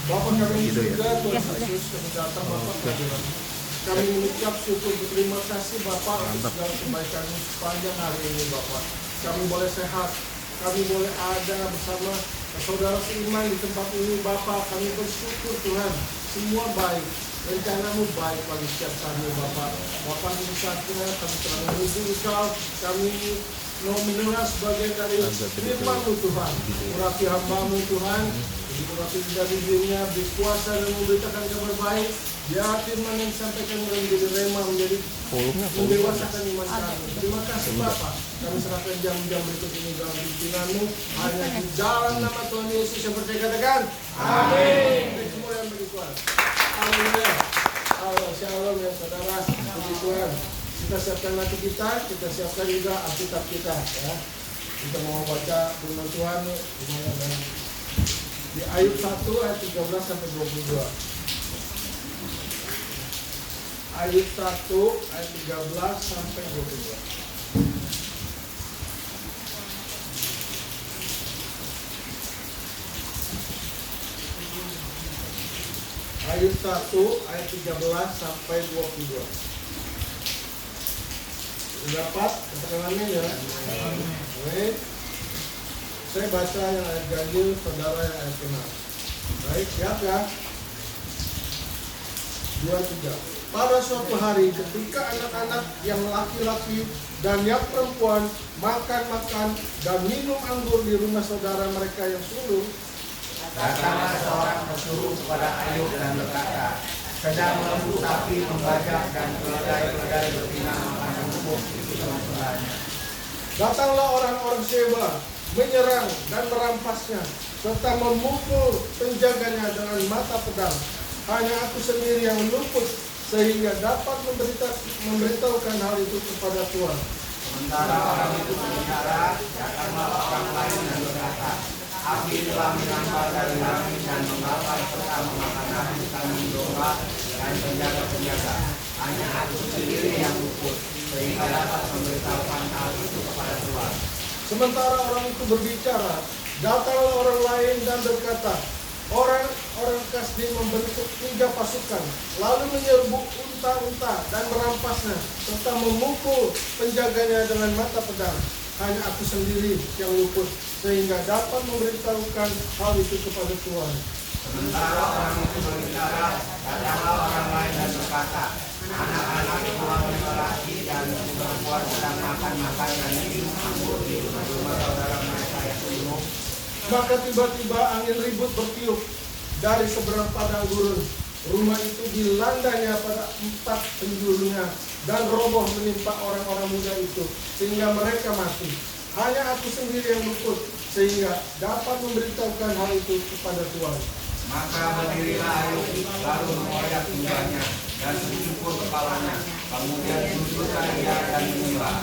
Bapak kami Gitu ya. juga Tuhan Yesus kami datang Bapak kehadiran. Kami mengucap syukur berterima kasih Bapak untuk segala kebaikan sepanjang hari ini Bapak. Kami boleh sehat, kami boleh ada bersama saudara seiman di tempat ini Bapak. Kami bersyukur Tuhan, semua baik. Rencanamu baik bagi setiap kami Bapak. Bapak ini saatnya kami telah menuju Engkau. Kami mau mendengar sebagian dari firman-Mu Tuhan. Urapi hamba-Mu Tuhan. Urapi dari dirinya, berkuasa dan memberitakan kabar baik. Biar firman yang disampaikan menjadi rema, menjadi mendewasakan iman kami. Terima kasih Bapak. Kami serahkan jam-jam berikut ini dalam pimpinan-Mu. Hanya di dalam nama Tuhan Yesus yang percaya katakan. Amin. Semua yang bagi Tuhan. Haleluya. Shalom ya saudara. Puji Tuhan. Kita siapkan hati kita siapkan juga Alkitab kita ya. Kita mau baca firman Tuhan di Ayub 1 ayat 13 sampai 22. Ayub 1 ayat 13 sampai 22. Ayub 1 ayat 13 sampai 22. Dapat katakan amin ya. Baik. Saya baca yang ayat ganjil, saudara yang ayat genap. Baik, siap ya. 2, 3. Pada suatu hari ketika anak-anak yang laki-laki dan yang perempuan makan dan minum anggur di rumah saudara mereka yang sulung, datanglah seorang pesuruh kepada Ayub dan berkata, sedang lembu sapi membajak dan keledai-keledai betina makan rumput di tengah-tengahnya. datanglah orang-orang Sheba menyerang dan merampasnya serta memukul penjaganya dengan mata pedang. Hanya aku sendiri yang luput sehingga dapat memberitahukan hal itu kepada Tuhan. Sementara orang itu berbicara, datanglah orang lain dan berkata, api telah menyambar dari langit dan membakar serta memakan habis kambing domba dan penjaga-penjaga. Hanya aku sendiri yang luput sehingga dapat memberitahukan hal itu kepada Tuhan. Sementara orang itu berbicara, datanglah orang lain dan berkata, orang Kasdi membentuk 3 pasukan, lalu menyerbu unta-unta dan merampasnya, serta memukul penjaganya dengan mata pedang. Hanya aku sendiri yang luput, sehingga dapat memberitahukan hal itu kepada Tuhan. Sementara orang itu berbicara, datanglah orang lain dan berkata, anak-anak tuan laki dan perempuan sedang makan dan minum anggur di rumah saudara mereka yang sulung. Maka tiba-tiba angin ribut bertiup dari seberang padang gurun. Rumah itu dilandanya pada 4 penjurunya dan roboh menimpa orang-orang muda itu sehingga mereka mati. Hanya aku sendiri yang luput sehingga dapat memberitahukan hal itu kepada Tuhan. Maka berdirilah Ayub lalu mengoyak pinggangnya dan mencukur kepalanya, kemudian sujudlah ia dan menyembah.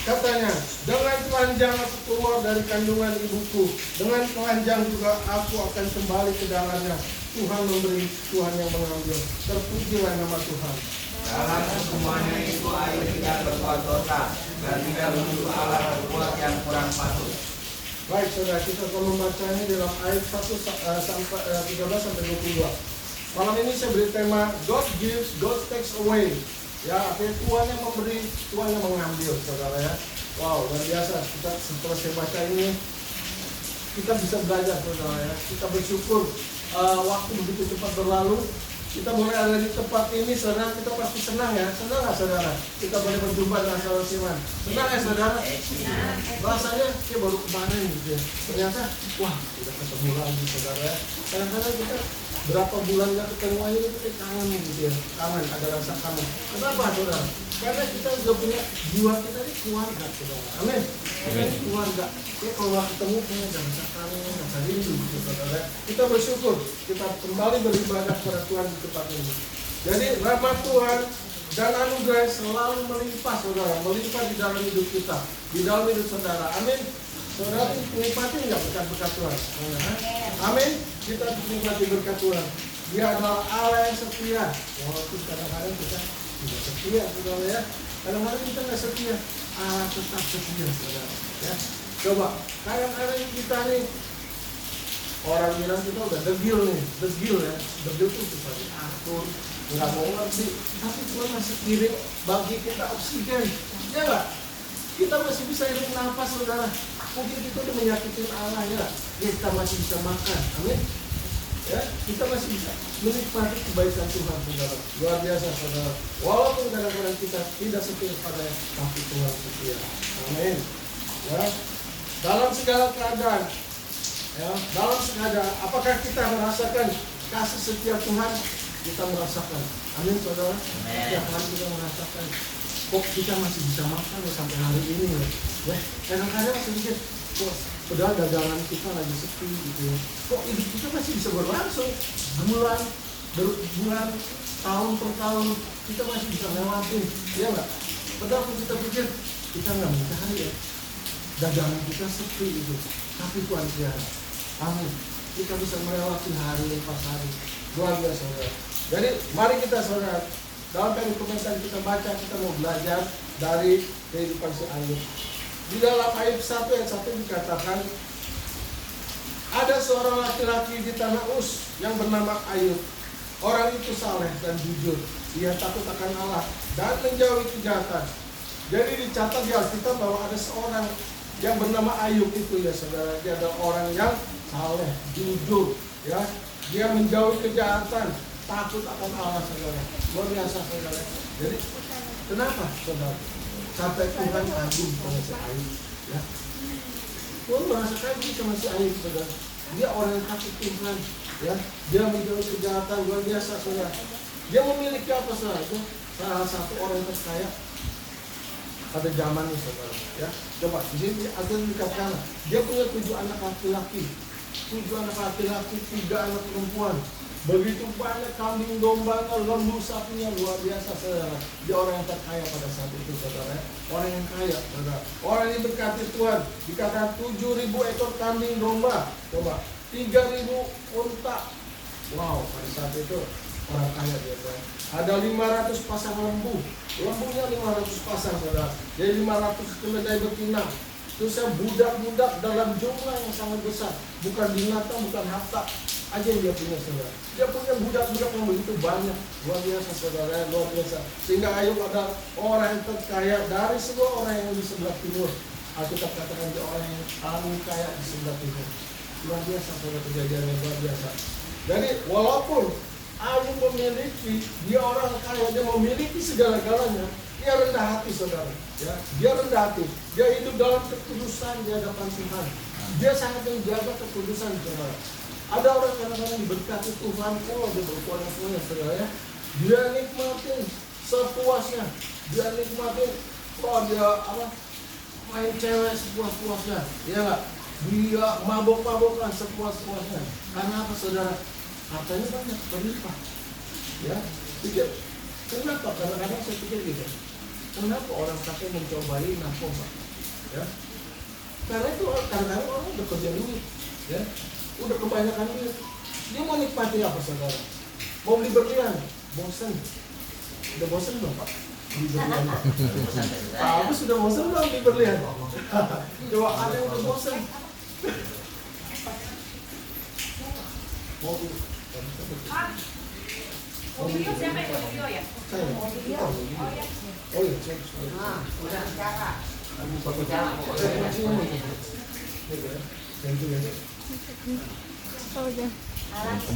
Katanya, dengan telanjang aku keluar dari kandungan ibuku, dengan telanjang juga aku akan kembali ke dalamnya. Tuhan memberi, Tuhan yang mengambil. Terpujilah nama Tuhan. Dalam semuanya itu Ayub tidak berbuat dosa dan tidak menuduh Allah berbuat yang kurang patut. Baik saudara, kita akan membacanya dalam ayat 1 sampai 13 sampai 22. Malam ini saya beri tema God gives, God takes away. Ya, artinya Tuhan yang memberi, Tuhan yang mengambil, saudara ya. Wow, luar biasa. Kita setelah saya baca ini, kita bisa belajar, saudara ya. Kita bersyukur waktu begitu cepat berlalu. Kita boleh ada di tempat ini, saudara. Kita pasti senang ya. Senang nggak, saudara? Kita boleh berjumpa dengan saudara Siman. Senang ya, saudara? Rasanya kayak baru kemarin gitu ya. Ternyata, wah, kita ketemu lagi, saudara ya. Kadang-kadang kita berapa bulan nggak ketemu aja kita kangen gitu ya, kangen, ada rasa kangen. Kenapa saudara? Karena kita juga punya jiwa kita ini keluarga, saudara. Amin. Kita keluarga. Ya kalau nggak ketemu kayak ada rasa kangen, rasa rindu gitu, saudara. Kita bersyukur kita kembali beribadah kepada Tuhan di tempat ini. Jadi rahmat Tuhan dan anugerah selalu melimpah, saudara, melimpah di dalam hidup kita, di dalam hidup saudara. Amin. Saudara menikmati nggak berkat-berkat Tuhan? Amin. Kita menikmati berkat Tuhan. Dia adalah Allah yang setia. Walaupun kadang-kadang kita tidak setia, saudara ya. Kadang-kadang kita nggak setia. Allah tetap setia, saudara. Ya. Coba, kadang-kadang kita nih Orang bilang kita udah degil nih, degil ya. Degil tuh susah diatur, nggak mau ngerti. Tapi Tuhan masih kirim bagi kita oksigen, ya nggak? Kita masih bisa hirup nafas, saudara. Mungkin kita udah menyakitin Allah ya, kita masih bisa makan, amin. Ya, kita masih bisa menikmati kebaikan Tuhan, saudara. Luar biasa, saudara. Walaupun kadang-kadang kita tidak setia pada, tapi Tuhan setia, amin. Ya, dalam segala keadaan, ya, dalam segala, apakah kita merasakan kasih setia Tuhan? Kita merasakan, amin, saudara. Setiap hari kita merasakan. Kok kita masih bisa makan ya sampai hari ini ya? Ya, kadang-kadang sedikit, kok padahal dagangan kita lagi sepi gitu ya. Kok hidup kita masih bisa berlangsung bulan, berbulan, tahun per tahun kita masih bisa lewatin, ya nggak? Padahal kita pikir kita nggak mencari ya, dagangan kita sepi itu, tapi Tuhan pelihara. Amin. Kita bisa melewati hari lepas hari. Luar biasa, saudara. Jadi mari kita, saudara, dalam komentar kita baca, kita mau belajar dari kehidupan si Ayub. Di dalam Ayub 1 ayat 1 dikatakan, ada seorang laki-laki di tanah Uz yang bernama Ayub. Orang itu saleh dan jujur. Dia takut akan Allah dan menjauhi kejahatan. Jadi dicatat di Alkitab bahwa ada seorang yang bernama Ayub itu ya, saudara. Dia adalah orang yang saleh, jujur, ya. Dia menjauhi kejahatan, takut akan Allah, saudara. Luar biasa, saudara. Jadi kenapa, saudara? Sampai Tuhan kagum sama si Ayub, ya. Tuhan merasa kagum sama si Ayub, saudara. Dia orang yang takut Tuhan, ya. Dia menjauhi kejahatan, luar biasa, saudara. Dia memiliki apa, saudara? Itu salah satu orang yang terkaya pada zaman ini, saudara. Ya, coba di sini ada dikatakan dia punya 7 anak laki-laki, 7 anak laki-laki, 3 anak perempuan. Begitu banyak kambing dombanya, lembu sapinya, luar biasa, saudara. Dia orang yang terkaya pada saat itu, saudara. Orang yang kaya, saudara. Orang yang berkati Tuhan. Dikatakan 7.000 ekor kambing domba. Coba 3.000 unta. Wow, pada saat itu orang kaya dia, saudara. Ada 500 pasang lembu. Lembunya 500 pasang, saudara. Jadi 500 keledai betina. Terus budak-budak dalam jumlah yang sangat besar. Bukan binatang, bukan harta aja yang dia punya, saudara. Dia punya budak-budak yang begitu banyak. Luar biasa, saudara, luar biasa. Sehingga Ayub adalah orang yang terkaya dari semua orang yang di sebelah timur. Alkitab katakan dia orang yang paling kaya di sebelah timur. Luar biasa, saudara, kejadiannya luar biasa. Jadi walaupun Ayub memiliki, dia orang kaya, dia memiliki segala-galanya, dia rendah hati, saudara. Ya, dia rendah hati. Dia hidup dalam kekudusan di hadapan Tuhan. Dia sangat menjaga kekudusan, saudara. Ada orang kadang-kadang diberkati Tuhan, dia berkuasa-kuasa, saudara, ya. Dia nikmatin sepuasnya. Dia nikmatin, dia main cewek sepuas-puasnya, ya nggak? Dia mabok-mabokan sepuas-puasnya. Karena apa, saudara? Hartanya banyak, berlimpah. Ya, pikir, kenapa? Kadang-kadang saya pikir gitu. Kenapa orang kakek mencobai narkoba? Ya, karena itu kadang-kadang orang udah kerja duit, ya, udah kebanyakan duit. Dia mau nikmati apa, saudara? Mau beli berlian, bosan. Udah bosan belum, Pak? Beli berlian. Pak Agus sudah bosan belum beli berlian? Coba ada yang udah bosan. Mau beli. Mau video siapa yang mau video ya? Saya. Mau video? Oh ya. Oh iya, saya. Udah bicara.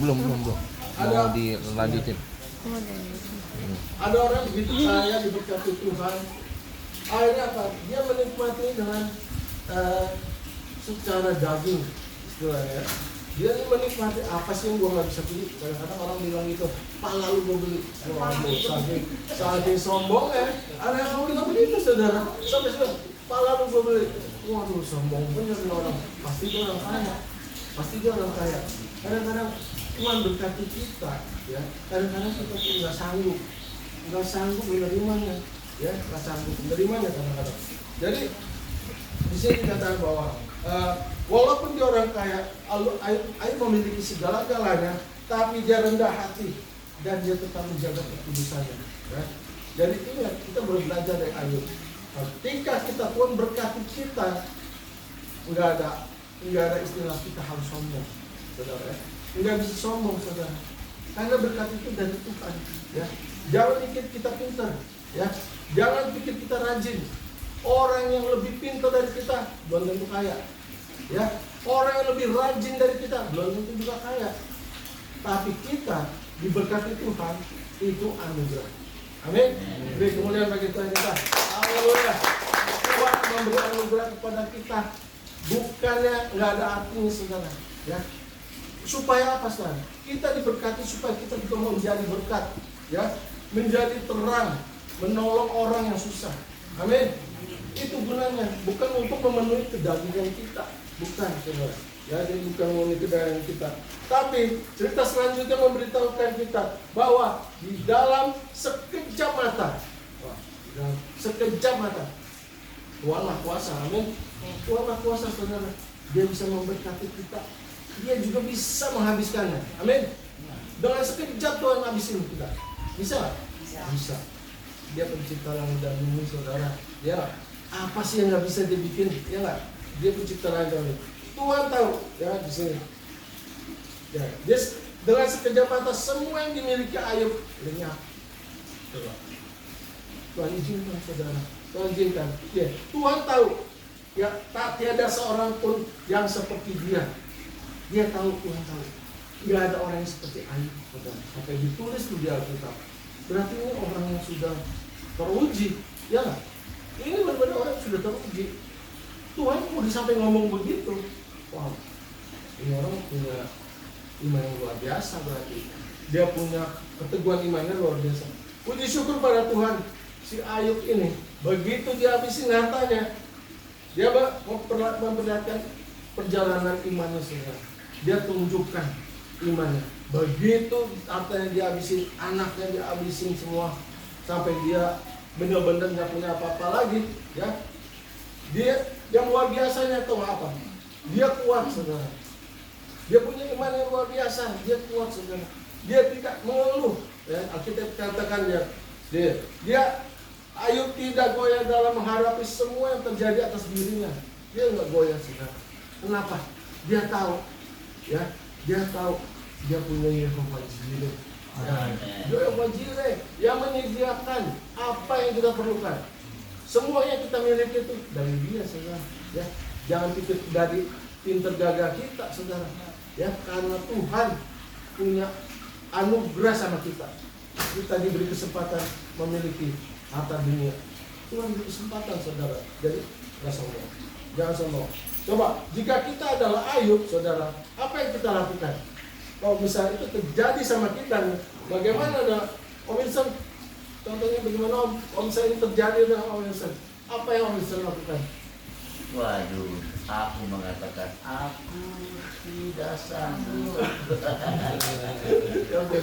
Belum. Mau dilanjutin. Ada orang begitu kaya diberkati Tuhan. Akhirnya apa? Dia menikmati dengan secara daging, istilahnya. Dia ini menikmati apa sih yang gua nggak bisa beli. Kadang-kadang orang bilang gitu, Pak lalu gua beli. Waduh, saking sombong ya. Ada yang mau bilang begitu, saudara. Sampai sudah, Pak lalu gua beli. Waduh, sombong bener nih orang. Pasti dia orang kaya. Pasti dia orang kaya. Kadang-kadang Tuhan berkati kita, ya. Kadang-kadang kita pun nggak sanggup menerimanya, ya, nggak sanggup menerimanya kadang-kadang. Jadi di sini dikatakan bahwa walaupun dia orang kaya, Ayub memiliki segala-galanya, tapi dia rendah hati dan dia tetap menjaga kekudusannya. Ya. Jadi ingat, kita boleh belajar dari Ayub. Ketika kita pun berkati kita, nggak ada istilah kita harus sombong. saudara ya. Nggak bisa sombong saudara. Karena berkat itu dari Tuhan. Ya, jangan pikir kita pintar. Ya, jangan pikir kita rajin. Orang yang lebih pintar dari kita belum tentu kaya. Ya, orang yang lebih rajin dari kita belum tentu juga kaya. Tapi kita diberkati Tuhan itu anugerah. Amin. Beri kemuliaan bagi Tuhan kita. Haleluya. Tuhan memberi anugerah kepada kita. Bukannya nggak ada artinya saudara. Ya. Supaya apa saudara? Kita diberkati supaya kita juga menjadi berkat. Ya, menjadi terang, menolong orang yang susah. Amin. Itu gunanya, bukan untuk memenuhi kedagingan kita, bukan saudara. Ya, jadi bukan memenuhi kedagingan kita. Tapi cerita selanjutnya memberitahukan kita bahwa di dalam sekejap mata, sekejap mata, Tuhan Maha Kuasa, amin. Tuhan Maha Kuasa saudara, Dia bisa memberkati kita. Dia juga bisa menghabiskannya, amin. Dengan sekejap Tuhan habisin kita. Bisa nggak? Bisa. Dia pencipta langit dan bumi saudara. Ya, apa sih yang nggak bisa dibikin? Ya nggak? Dia pencipta langit dan bumi. Tuhan tahu, ya di sini. Ya, dia dengan sekejap mata semua yang dimiliki Ayub lenyap. Coba. Tuhan izinkan saudara. Tuhan izinkan. Ya, Tuhan tahu. Ya, tak tiada seorang pun yang seperti dia. Dia tahu, Tuhan tahu. Nggak ada orang yang seperti Ayub, saudara. Sampai ditulis di Alkitab. Berarti ini orang yang sudah teruji, ya nggak? Ini benar-benar orang yang sudah teruji. Tuhan mau sampai ngomong begitu. Wow, ini orang punya iman yang luar biasa berarti. Dia punya keteguhan imannya luar biasa. Puji syukur pada Tuhan. Si Ayub ini begitu dia habisin hartanya, dia memperlihatkan perjalanan imannya saudara. Dia tunjukkan imannya. Begitu hartanya dihabisin, anaknya dihabisin semua, sampai dia benar-benar nggak punya apa-apa lagi, ya. Dia yang luar biasanya tahu apa? Dia kuat saudara. Dia punya iman yang luar biasa. Dia kuat saudara. Dia tidak mengeluh. Ya, Alkitab katakan dia Ayub tidak goyah dalam menghadapi semua yang terjadi atas dirinya. Dia nggak goyah saudara. Kenapa? Dia tahu, ya. Dia tahu dia punya Yehova Jireh. Yehova Jireh yang menyediakan apa yang kita perlukan. Semua yang kita miliki itu dari Dia, saudara. Ya, jangan pikir dari pinter gagah kita, saudara. Ya, karena Tuhan punya anugerah sama kita. Kita diberi kesempatan memiliki harta dunia. Tuhan beri kesempatan, saudara. Jadi, nggak sombong. Jangan sombong. Coba, jika kita adalah Ayub, saudara, apa yang kita lakukan? Kalau misalnya itu terjadi sama kita, bagaimana Om Wilson? Contohnya bagaimana Om misalnya ini terjadi dengan Om Wilson? Apa yang Om Wilson lakukan? Waduh, aku mengatakan aku tidak sanggup. Oke.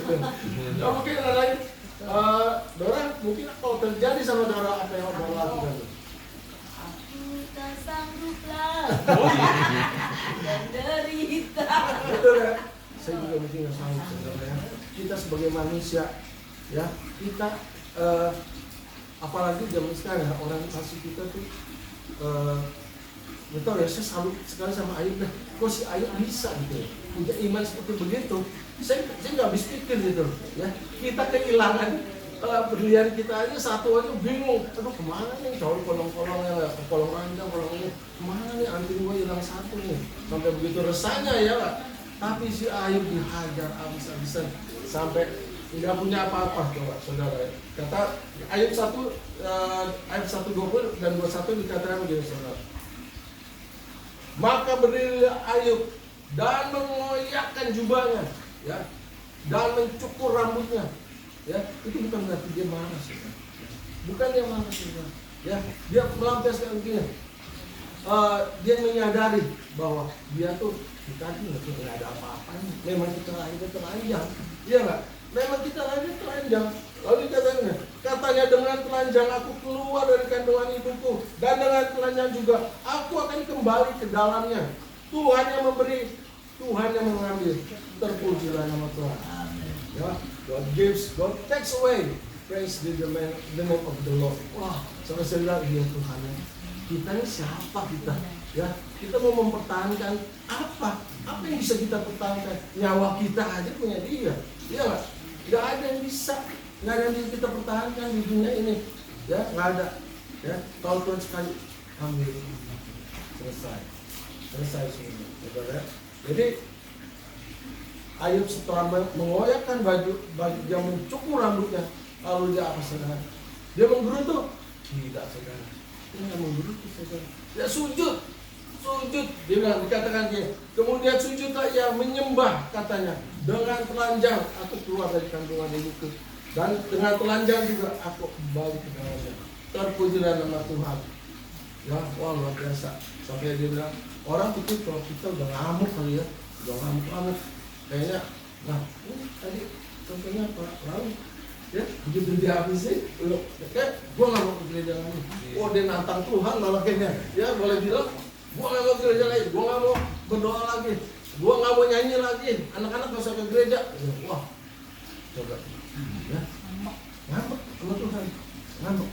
Nah, mungkin ada lain. Dora, mungkin kalau terjadi sama Dora apa yang Om lakukan? Aku tak sanggup lah dan derita. Betul ya? Saya juga mungkin nggak sanggup saudara ya. Kita sebagai manusia, ya kita apalagi zaman sekarang ya, orang kasih kita tuh betul ya, saya salut sekali sama Ayub. Kok si Ayub bisa gitu ya, punya iman seperti begitu. Saya nggak habis pikir gitu ya. Kita kehilangan berlian kita aja satu aja bingung. Aduh kemana nih, cowok kolong-kolongnya, kolong ranjang, kolong ini kemana nih, anting gue hilang satu nih. Sampai begitu resahnya ya Pak. Tapi si Ayub dihajar habis-habisan sampai tidak punya apa-apa, coba saudara. Kata Ayub 1 ayat 1:20 dan 21 dikatakan begini saudara. Maka berdirilah Ayub dan mengoyakkan jubahnya, ya, dan mencukur rambutnya, ya. Itu bukan berarti dia marah, saudara. Bukan dia marah, saudara. Ya, dia melampiaskan begini. Dia menyadari bahwa dia tuh kita nggak ada apa-apanya. Memang kita lahirnya telanjang, iya nggak? Memang kita lahirnya telanjang. Lalu katanya dengan telanjang aku keluar dari kandungan ibuku, dan dengan telanjang juga aku akan kembali ke dalamnya. Tuhan yang memberi, Tuhan yang mengambil. Terpujilah nama Tuhan. Ya, God gives, God takes away. Praise the name of the Lord. Wah, sampai saya bilang dia Tuhan. Kita ini siapa kita? Ya, kita mau mempertahankan apa? Apa yang bisa kita pertahankan? Nyawa kita aja punya dia. Iya nggak? Nggak ada yang bisa. Nggak ada yang bisa kita pertahankan di dunia ini. Ya, nggak ada. Ya, kalau Tuhan sekali ambil, selesai. Selesai semua. Saudara. Jadi Ayub setelah mengoyakkan baju dia mencukur rambutnya, lalu dia apa saudara? Dia menggerutu? Tidak saudara. Dia nggak menggerutu saudara. Dia sujud. Dia bilang, dikatakan dia. Kemudian sujudlah ia menyembah katanya. Dengan telanjang aku keluar dari kandungan ibuku. Dan dengan telanjang juga aku kembali ke dalamnya. Terpujilah nama Tuhan. Ya, wah luar biasa. Sampai dia bilang, orang pikir kalau kita udah ngamuk kali ya. Udah ngamuk. Kayaknya, nah ini tadi contohnya Pak Raul. Ya, begitu dia habisin, kayak gue nggak mau ke gereja lagi. Oh dia nantang Tuhan malah kayaknya. Ya boleh bilang, gue nggak mau ke gereja lagi, gue nggak mau berdoa lagi, gue nggak mau nyanyi lagi, anak-anak nggak usah ke gereja. Wah, coba, ya, ngambek sama Tuhan, ngambek,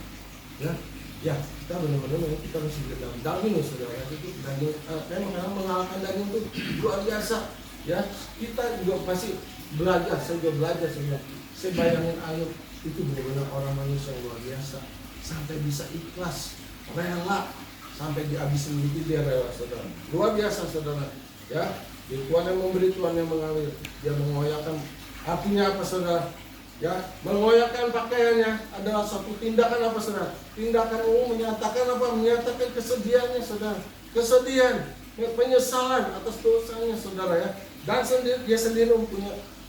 ya, kita benar-benar kita masih dalam daging nih saudara, itu daging, kayak makanan mengalahkan daging itu luar biasa, ya, kita juga pasti belajar, saya juga belajar sebenarnya. Saya bayangin Ayub itu benar-benar orang manusia yang luar biasa, sampai bisa ikhlas, rela, sampai dihabisin gitu dia rela saudara. Luar biasa saudara. Ya, Tuhan yang memberi, Tuhan yang mengalir. Dia mengoyakkan. Artinya apa saudara? Ya, mengoyakkan pakaiannya adalah satu tindakan apa saudara? Tindakan umum menyatakan apa? Menyatakan kesedihannya saudara. Kesedihan, penyesalan atas dosanya saudara ya. Dan dia sendiri mempunyai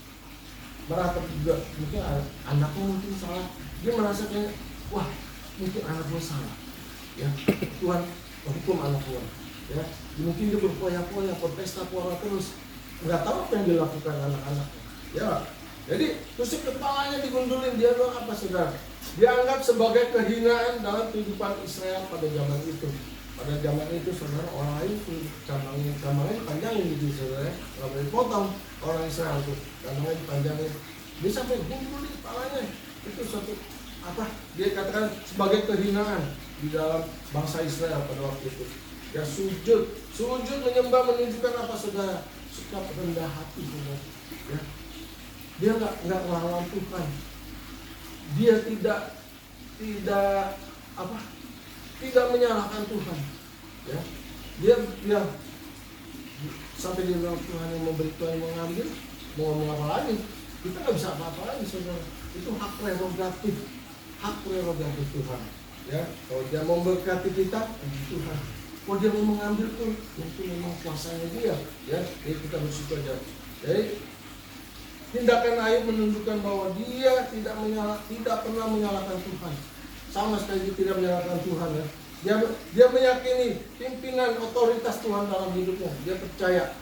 merasa juga mungkin anaknya mungkin salah, dia merasa kayak wah mungkin anak gue salah, ya Tuhan hukum anak gue, ya mungkin dia berpoya-poya, berpesta pora terus, nggak tahu apa yang dilakukan anak-anaknya, ya jadi terus kepalanya digundulin, dia bilang apa saudara? Dianggap sebagai kehinaan dalam kehidupan Israel pada zaman itu. Pada zaman itu saudara orang lain tuh camangnya panjangin gitu saudara, nggak boleh potong. Orang Israel itu camangnya dipanjangin, dia sampai gundul di kepalanya. Itu suatu apa? Dia katakan sebagai kehinaan di dalam bangsa Israel pada waktu itu. Ya sujud menyembah menunjukkan apa saudara? Sikap rendah hati saudara. Ya. Dia nggak melawan Tuhan. Dia tidak menyalahkan Tuhan, ya. Dia sampai dia bilang Tuhan yang memberi, Tuhan yang mengambil, mau ngomong apa lagi? Kita nggak bisa apa-apa lagi saudara. Itu hak prerogatif Tuhan, ya. Kalau dia mau memberkati kita, Tuhan. Kalau dia mau mengambil pun, itu memang kuasanya dia, ya. Jadi kita bersyukur aja. Jadi tindakan Ayub menunjukkan bahwa dia tidak pernah menyalahkan Tuhan. Sama sekali tidak menyalahkan Tuhan ya. Dia meyakini pimpinan otoritas Tuhan dalam hidupnya. Dia percaya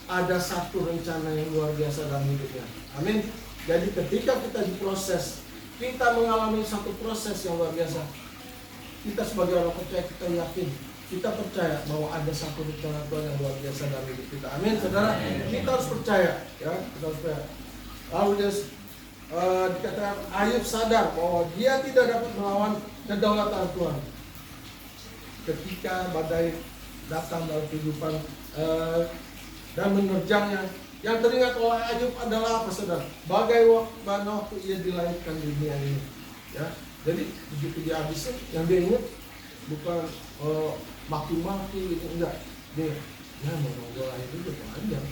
ada satu rencana yang luar biasa dalam hidupnya. Amin. Jadi ketika kita diproses, kita mengalami satu proses yang luar biasa. Kita sebagai orang percaya, kita yakin, kita percaya bahwa ada satu rencana Tuhan yang luar biasa dalam hidup kita. Amin, saudara. Kita harus percaya, ya. Kita harus percaya. Lalu dia dikatakan Ayub sadar bahwa dia tidak dapat melawan kedaulatan Tuhan. Ketika badai datang dalam kehidupan dan menerjangnya, yang teringat oleh Ayub adalah apa saudara? Bagai waktu ia dilahirkan di dunia ini. Ya, jadi begitu dia habisin, yang dia ingat bukan maki-maki gitu, enggak. Dia mau gue lahir itu panjang,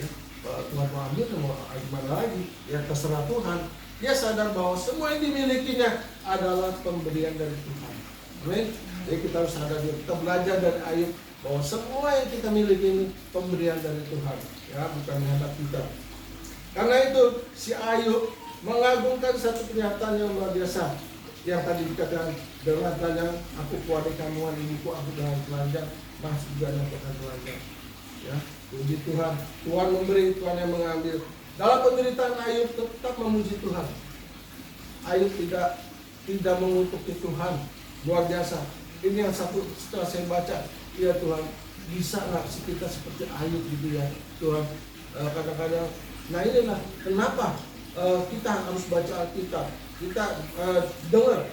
ya. Tuhan mau ambil, mau gimana lagi? Ya terserah Tuhan. Dia sadar bahwa semua yang dimilikinya adalah pemberian dari Tuhan. Amin. Jadi kita harus sadar, kita belajar dari Ayub bahwa semua yang kita miliki ini pemberian dari Tuhan, ya, bukan kehendak kita. Karena itu si Ayub mengagungkan satu kenyataan yang luar biasa. Yang tadi dikatakan dengan telanjang aku kuadai kandungan ibuku, aku dengan telanjang masih juga dengan telanjang. Ya, puji Tuhan. Tuhan memberi, Tuhan yang mengambil. Dalam penderitaan Ayub tetap memuji Tuhan. Ayub tidak mengutuki Tuhan. Luar biasa. Ini yang satu setelah saya baca, ya Tuhan, bisa nggak sih kita seperti Ayub gitu ya Tuhan. Kadang-kadang, nah inilah kenapa kita harus baca Alkitab. Kita dengar,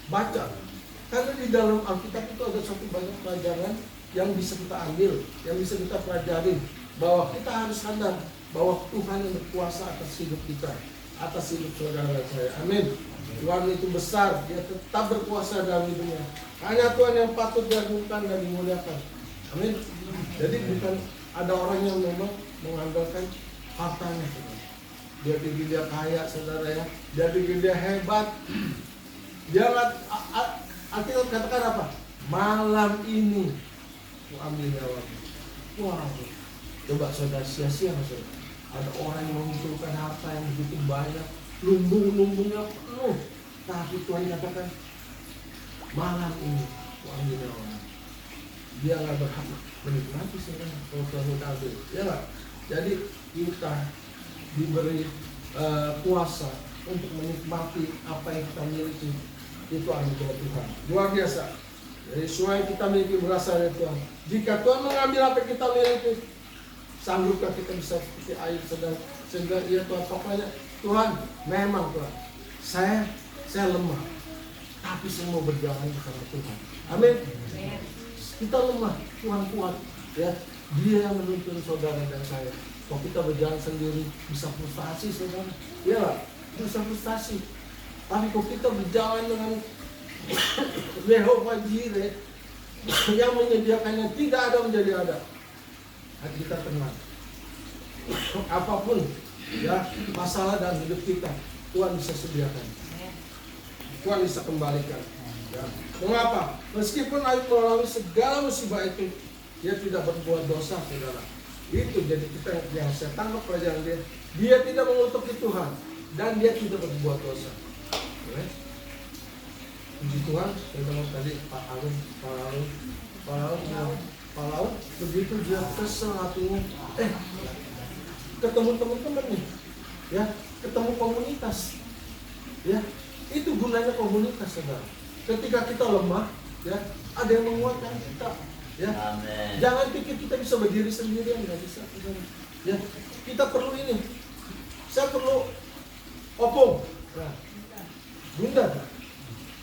baca. Karena di dalam Alkitab itu ada satu banyak pelajaran yang bisa kita ambil, yang bisa kita pelajari, bahwa kita harus sadar bahwa Tuhan yang berkuasa atas hidup kita, atas hidup saudara saya. Amin. Tuhan itu besar, dia tetap berkuasa dalam hidupnya. Hanya Tuhan yang patut diagungkan dan dimuliakan. Amin. Jadi bukan ada orang yang memang mengandalkan hartanya. Dia pikir dia kaya, saudara ya. Dia pikir dia hebat. Dia Alkitab katakan apa? Malam ini ku ambil nyawamu. Wow. Coba saudara sia-sia saudara. Ada orang yang mengumpulkan harta yang begitu banyak, lumbung-lumbungnya penuh. Tapi Tuhan katakan, malam ini ku ambil nyawamu. Dia nggak berhak menikmati saudara. Kalau Tuhan ambil, ya nggak? Jadi kita diberi kuasa untuk menikmati apa yang kita miliki. Itu anugerah Tuhan. Luar biasa. Jadi semua yang kita miliki berasal dari Tuhan. Jika Tuhan mengambil apa yang kita miliki, sanggupkah kita bisa seperti air sedang sehingga ya Tuhan, pokoknya Tuhan, memang Tuhan, saya lemah, tapi saya mau berjalan bersama Tuhan. Amin. Kita lemah, Tuhan kuat, ya. Dia yang menuntun saudara dan saya. Kalau kita berjalan sendiri bisa frustasi saudara, ya, bisa frustasi. Tapi kalau kita berjalan dengan Yehova Jireh yang menyediakannya, tidak ada menjadi ada, hati kita tenang. Apapun ya masalah dalam hidup kita, Tuhan bisa sediakan, Tuhan bisa kembalikan. Ya. Mengapa? Meskipun Ayub melalui segala musibah itu, dia tidak berbuat dosa, saudara. Itu jadi kita yang saya tangkap pelajaran dia. Dia tidak mengutuki Tuhan dan dia tidak berbuat dosa. Ya. Puji Tuhan, saya dengar tadi Pak Palau, begitu dia kesel hatinya, ketemu teman-teman nih, ya, ketemu komunitas, ya, itu gunanya komunitas, saudara. Ketika kita lemah, ya, ada yang menguatkan kita, ya. Amen. Jangan pikir kita bisa berdiri sendirian, nggak bisa, saudara. Ya, kita perlu ini. Saya perlu opung, nah, bunda.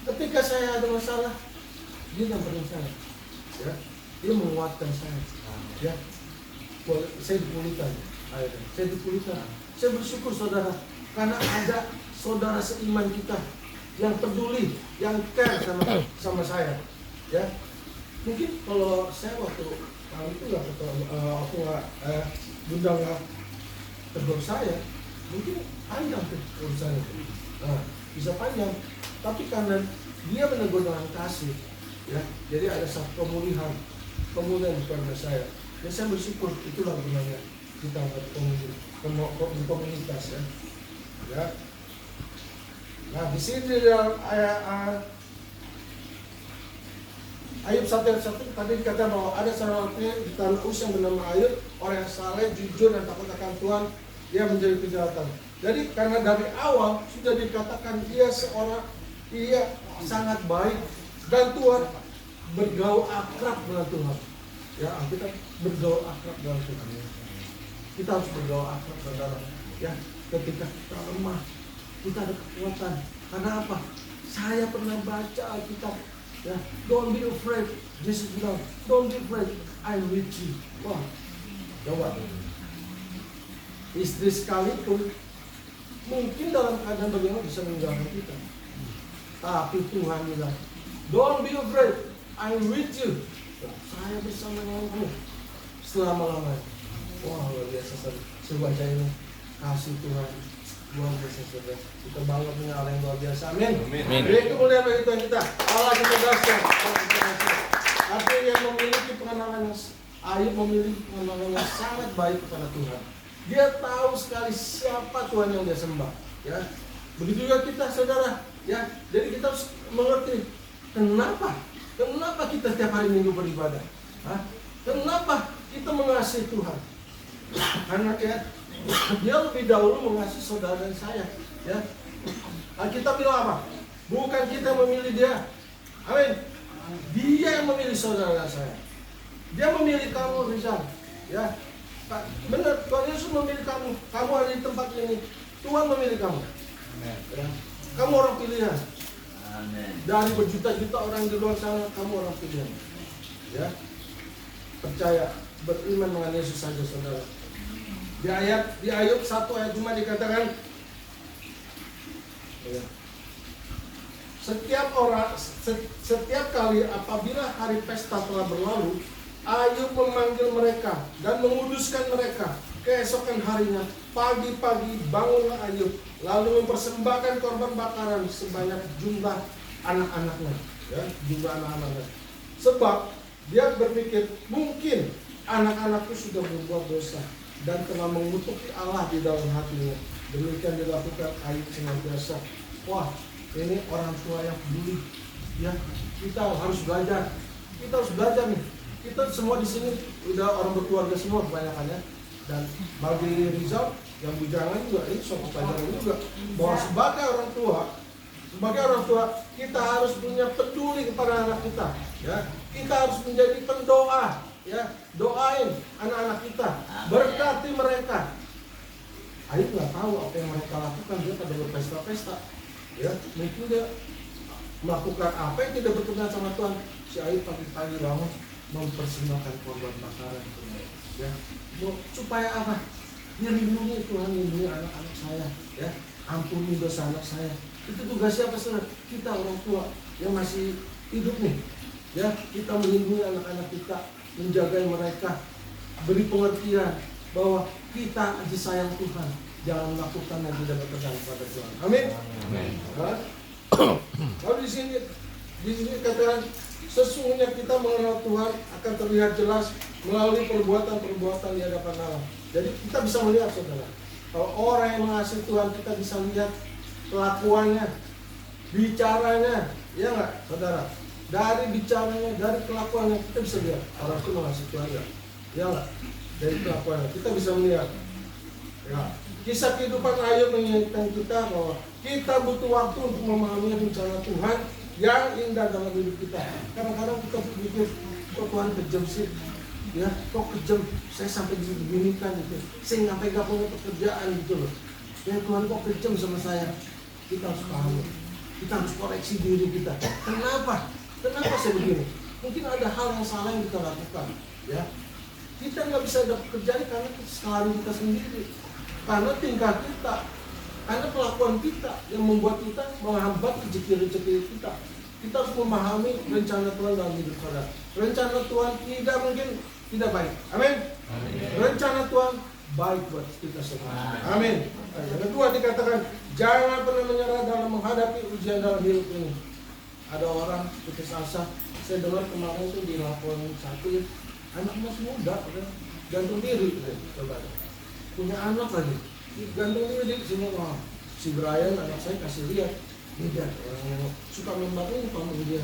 Ketika saya ada masalah, dia nyamperin saya, ya, dia menguatkan saya, ya. Saya dipulihkan, saya bersyukur saudara, karena ada saudara seiman kita yang peduli, yang care sama saya, ya. Mungkin kalau saya waktu itu nggak bunda nggak tegur saya, mungkin panjang tuh urusannya, nah, bisa panjang. Tapi karena dia menegur dengan kasih, ya, jadi ada satu pemulihan di keluarga saya. Dan saya bersyukur, itulah gunanya kita berkomunitas, ya. Ya. Nah, di sini dalam Ayub 1:1 tadi dikatakan bahwa ada seorang di tanah Uz yang bernama Ayub, orang yang saleh, jujur dan takut akan Tuhan, dia menjadi kejahatan. Jadi karena dari awal sudah dikatakan dia sangat baik dan Tuhan bergaul akrab dengan Tuhan. Ya, kita bergaul akrab dengan Tuhan. Kita harus bergaul akrab, saudara. Ya, ketika kita lemah, kita ada kekuatan. Karena apa? Saya pernah baca Alkitab. Ya, don't be afraid. Jesus bilang, don't be afraid. I'm with you. Wah, coba. Istri sekalipun mungkin dalam keadaan bagaimana bisa meninggalkan kita. Tapi Tuhan bilang, don't be afraid, I'm with you. Saya bersama denganmu selama-lamanya. Wah, luar biasa. Saya baca ini, kasih Tuhan luar biasa, saudara. Kita bangga punya Allah yang luar biasa. Amin. Beri kemuliaan bagi Tuhan kita. Allah kita dasar. Tapi yang memiliki pengenalan Ayub memiliki pengenalan yang sangat baik kepada Tuhan. Dia tahu sekali siapa Tuhan yang dia sembah. Ya, begitu juga kita, saudara. Ya, jadi kita harus mengerti kenapa kita setiap hari Minggu beribadah. Hah? Kenapa kita mengasihi Tuhan? Karena dia lebih dahulu mengasihi saudara dan saya. Ya, kita bilang apa? Bukan kita memilih dia. Amin. Dia yang memilih saudara dan saya. Dia memilih kamu, Rizal. Ya, benar. Tuhan Yesus memilih kamu. Kamu ada di tempat ini. Tuhan memilih kamu. Ya. Kamu orang pilihan. Amen. Dari berjuta-juta orang di luar sana, kamu orang pilihan. Ya. percaya, beriman dengan Yesus saja saudara. Di Ayub 1 ayat 5 dikatakan, ya, setiap kali apabila hari pesta telah berlalu, Ayub memanggil mereka dan menguduskan mereka. Keesokan harinya, pagi-pagi bangunlah Ayub, lalu mempersembahkan korban bakaran sebanyak jumlah anak-anaknya, ya, jumlah anak-anaknya. Sebab dia berpikir, mungkin anak-anakku sudah berbuat dosa dan telah mengutuki Allah di dalam hatinya. Demikian dilakukan Ayub senantiasa. Wah, ini orang tua yang peduli. Ya, kita harus belajar. Kita harus belajar nih. Kita semua di sini udah orang berkeluarga semua kebanyakannya. Dan bagi Rizal yang bujangan juga ini suatu pelajaran juga bahwa sebagai orang tua kita harus punya peduli kepada anak kita, ya. Kita harus menjadi pendoa, ya. Doain anak-anak kita, berkati mereka. Ayub nggak tahu apa yang mereka lakukan, dia pada berpesta-pesta, ya. Mungkin dia melakukan apa yang tidak berkenan sama Tuhan. Si Ayub pagi-pagi bangun mempersembahkan korban bakaran, ya. Supaya apa? Dia lindungi, Tuhan lindungi anak-anak saya, ya. Ampuni dosa anak saya. Itu tugas siapa saudara? Kita orang tua yang masih hidup nih, ya. Kita melindungi anak-anak kita, menjaga mereka, beri pengertian bahwa kita disayang Tuhan. Jangan melakukan yang tidak berkenan pada Tuhan. Amin. Amin. Lalu di sini katakan, sesungguhnya kita mengenal Tuhan akan terlihat jelas melalui perbuatan-perbuatan di hadapan Allah. Jadi kita bisa melihat saudara, kalau orang yang mengasihi Tuhan, kita bisa lihat kelakuannya, bicaranya, ya nggak saudara? Dari bicaranya, dari kelakuannya kita bisa lihat orang itu mengasihi Tuhan, ya nggak? Dari kelakuannya kita bisa melihat. Ya. Kisah kehidupan Ayub mengingatkan kita bahwa kita butuh waktu untuk memahami rencana Tuhan yang indah dalam hidup kita. Kadang-kadang kita berpikir, kok Tuhan kejam sih? Ya, kok kejam? Saya sampai diginikan gitu. Saya sampai gak punya pekerjaan gitu loh. Ya Tuhan kok kejam sama saya? Kita harus paham. Kita harus koreksi diri kita. Kenapa? Kenapa saya begini? Mungkin ada hal yang salah yang kita lakukan. Ya, kita nggak bisa dapat pekerjaan karena kesalahan kita sendiri. Karena tingkah kita, karena kelakuan kita yang membuat kita menghambat rezeki-rezeki kita. Kita harus memahami rencana Tuhan dalam hidup kita. Rencana Tuhan tidak mungkin tidak baik. Amin. Rencana Tuhan baik buat kita semua. Amin. Yang kedua dikatakan, jangan pernah menyerah dalam menghadapi ujian dalam hidup ini. Ada orang putus asa. Saya dengar kemarin itu di laporan satu, anak masih muda, gantung diri, coba. Punya anak lagi, gantung diri di sini. Wah, si Brian anak saya kasih lihat, tidak orang yang suka membangun kamu dia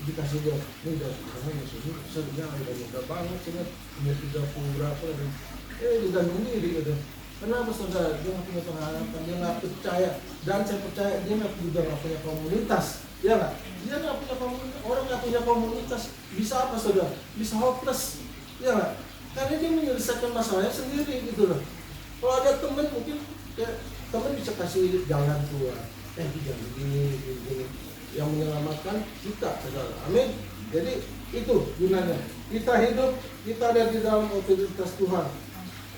dikasih dia, tidak karena masih sedang ada muda banget, sudah umur 30 berapa, digantung diri gitu. Kenapa saudara? Dia nggak punya pengharapan, dia nggak percaya, dan saya percaya dia juga nggak punya komunitas, ya nggak? Dia nggak punya komunitas, orang nggak punya komunitas bisa apa saudara? Bisa hopeless, ya nggak? Karena dia menyelesaikan masalahnya sendiri gitu loh. Kalau ada teman mungkin ya, teman bisa kasih jalan keluar, jangan begini. Yang menyelamatkan kita, saudara. Amin. Jadi itu gunanya. Kita hidup, kita ada di dalam otoritas Tuhan.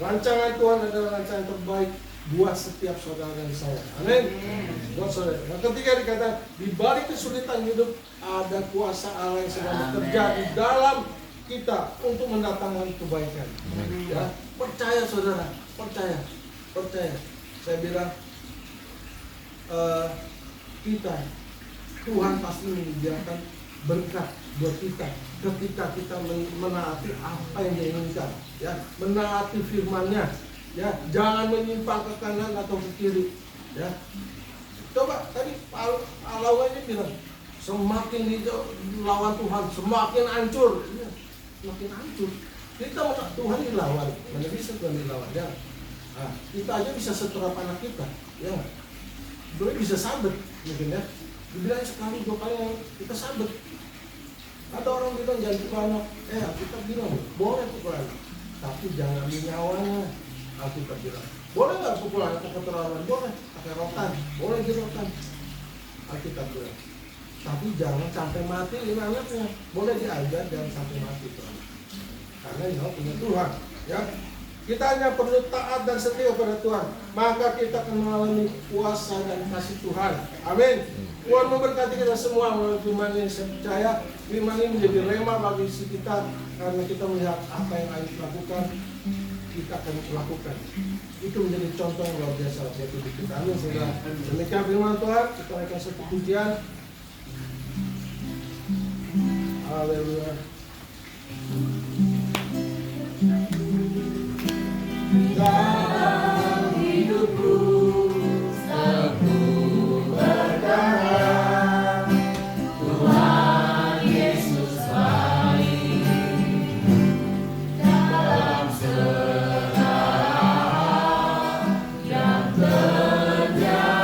Rancangan Tuhan adalah rancangan terbaik buat setiap saudara dan saya. Amin. Buat saudara. Yang ketiga dikatakan, di balik kesulitan hidup ada kuasa Allah yang sedang bekerja di dalam kita untuk mendatangkan kebaikan. Ya, percaya saudara, percaya. Saya bilang Tuhan pasti menyediakan berkat buat kita ketika kita menaati apa yang Dia inginkan, ya, menaati firman-Nya, ya, jangan menyimpang ke kanan atau ke kiri, ya. Coba tadi Alawannya bilang semakin lawan Tuhan semakin hancur, ya, semakin hancur. Kita Tuhan dilawan, mana bisa Tuhan dilawan, ya. Nah, kita aja bisa seterap anak kita, ya. Boleh bisa sabet, mungkin ya. Dibilang sekali 2 kali kita sabet. Ada orang bilang jangan pukul anak, kita bilang boleh pukul anak, tapi jangan ambil nyawanya. Kita bilang boleh nggak pukul anak keterlaluan? Boleh, pakai rotan, boleh di rotan. Kita bilang, tapi jangan sampai mati ini anaknya. Boleh diajar, jangan sampai mati itu anak. karena engkau punya Tuhan. Ya, kita hanya perlu taat dan setia pada Tuhan, maka kita akan mengalami kuasa dan kasih Tuhan. Amin. Tuhan memberkati kita semua melalui firman ini. Saya percaya firman ini menjadi rema bagi isi kita, karena kita melihat apa yang Ayub lakukan, kita akan lakukan. Itu menjadi contoh yang luar biasa buat hidup kita. Amin, saudara. Demikian firman Tuhan. Kita akan satu pujian. Haleluya. Dalam hidupku aku berharap Tuhan Yesus baik dalam segala yang terjadi,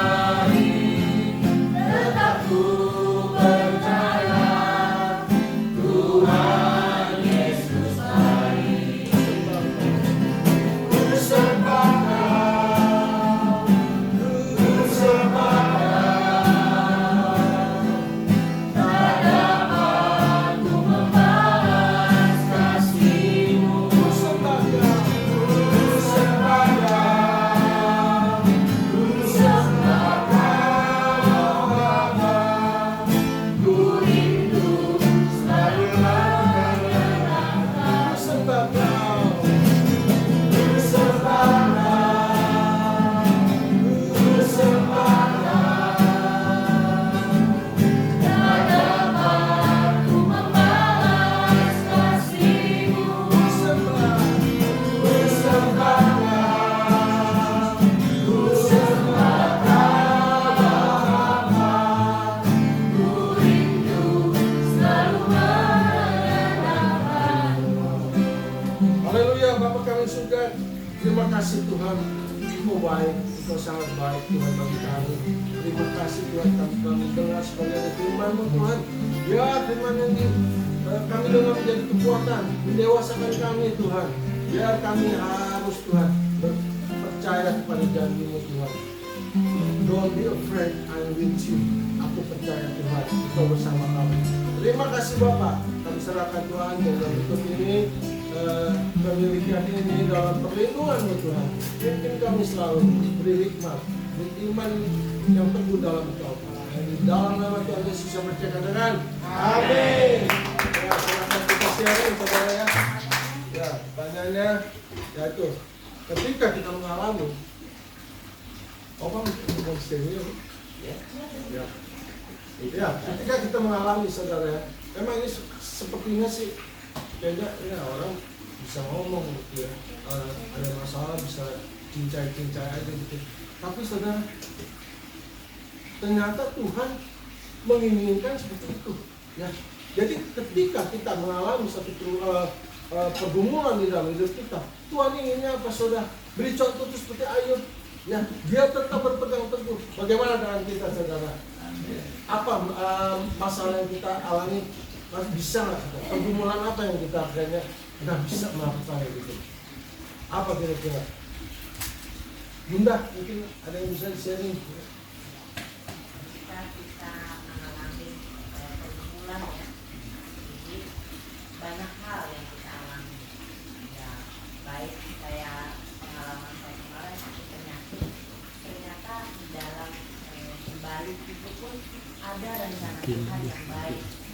tetap ku percaya Tuhan Yesus baik. Haleluya, Bapa kami surga, terima kasih Tuhan, Engkau baik, Engkau sangat baik Tuhan bagi kami. Terima kasih Tuhan, kami dengar sebagai ada firman-Mu Tuhan. Ya, firman ini kami dengar menjadi kekuatan, mendewasakan kami Tuhan. Biar kami harus Tuhan percaya kepada janji-Mu Tuhan. Don't be afraid, I'm with you. Aku percaya Tuhan, Engkau bersama kami. Terima kasih Bapak, kami serahkan Tuhan dalam hidup ini. Memiliki ini dalam perlindungan-Mu Tuhan. Mungkin kami selalu beri hikmat, beriman yang teguh dalam Engkau. Di dalam nama Tuhan Yesus saya percaya dengan amin. Ya, silakan kita sharing saudara ya. Ya, pertanyaannya yaitu ketika kita mengalami apa mau sharing ya? Ya, ketika kita mengalami saudara ya, memang ini sepertinya sih beda ya, orang bisa ngomong gitu ya, ada masalah bisa cincai-cincai aja gitu. Tapi saudara, ternyata Tuhan menginginkan seperti itu ya. Jadi ketika kita mengalami satu pergumulan di dalam hidup kita, Tuhan inginnya apa saudara? Beri contoh itu seperti Ayub ya, dia tetap berpegang teguh. Bagaimana dengan kita saudara? Apa masalah yang kita alami? Bisa nggak kita? Pergumulan apa yang kita akhirnya nggak bisa melakukan gitu? Apa kira-kira? Bunda, mungkin ada yang bisa di-sharing? Kita mengalami pergumulan ya, jadi banyak hal yang kita alami ya, baik kayak pengalaman saya kemarin sakit penyakit, ternyata di dalam balik itu pun ada rencana Tuhan yang baik.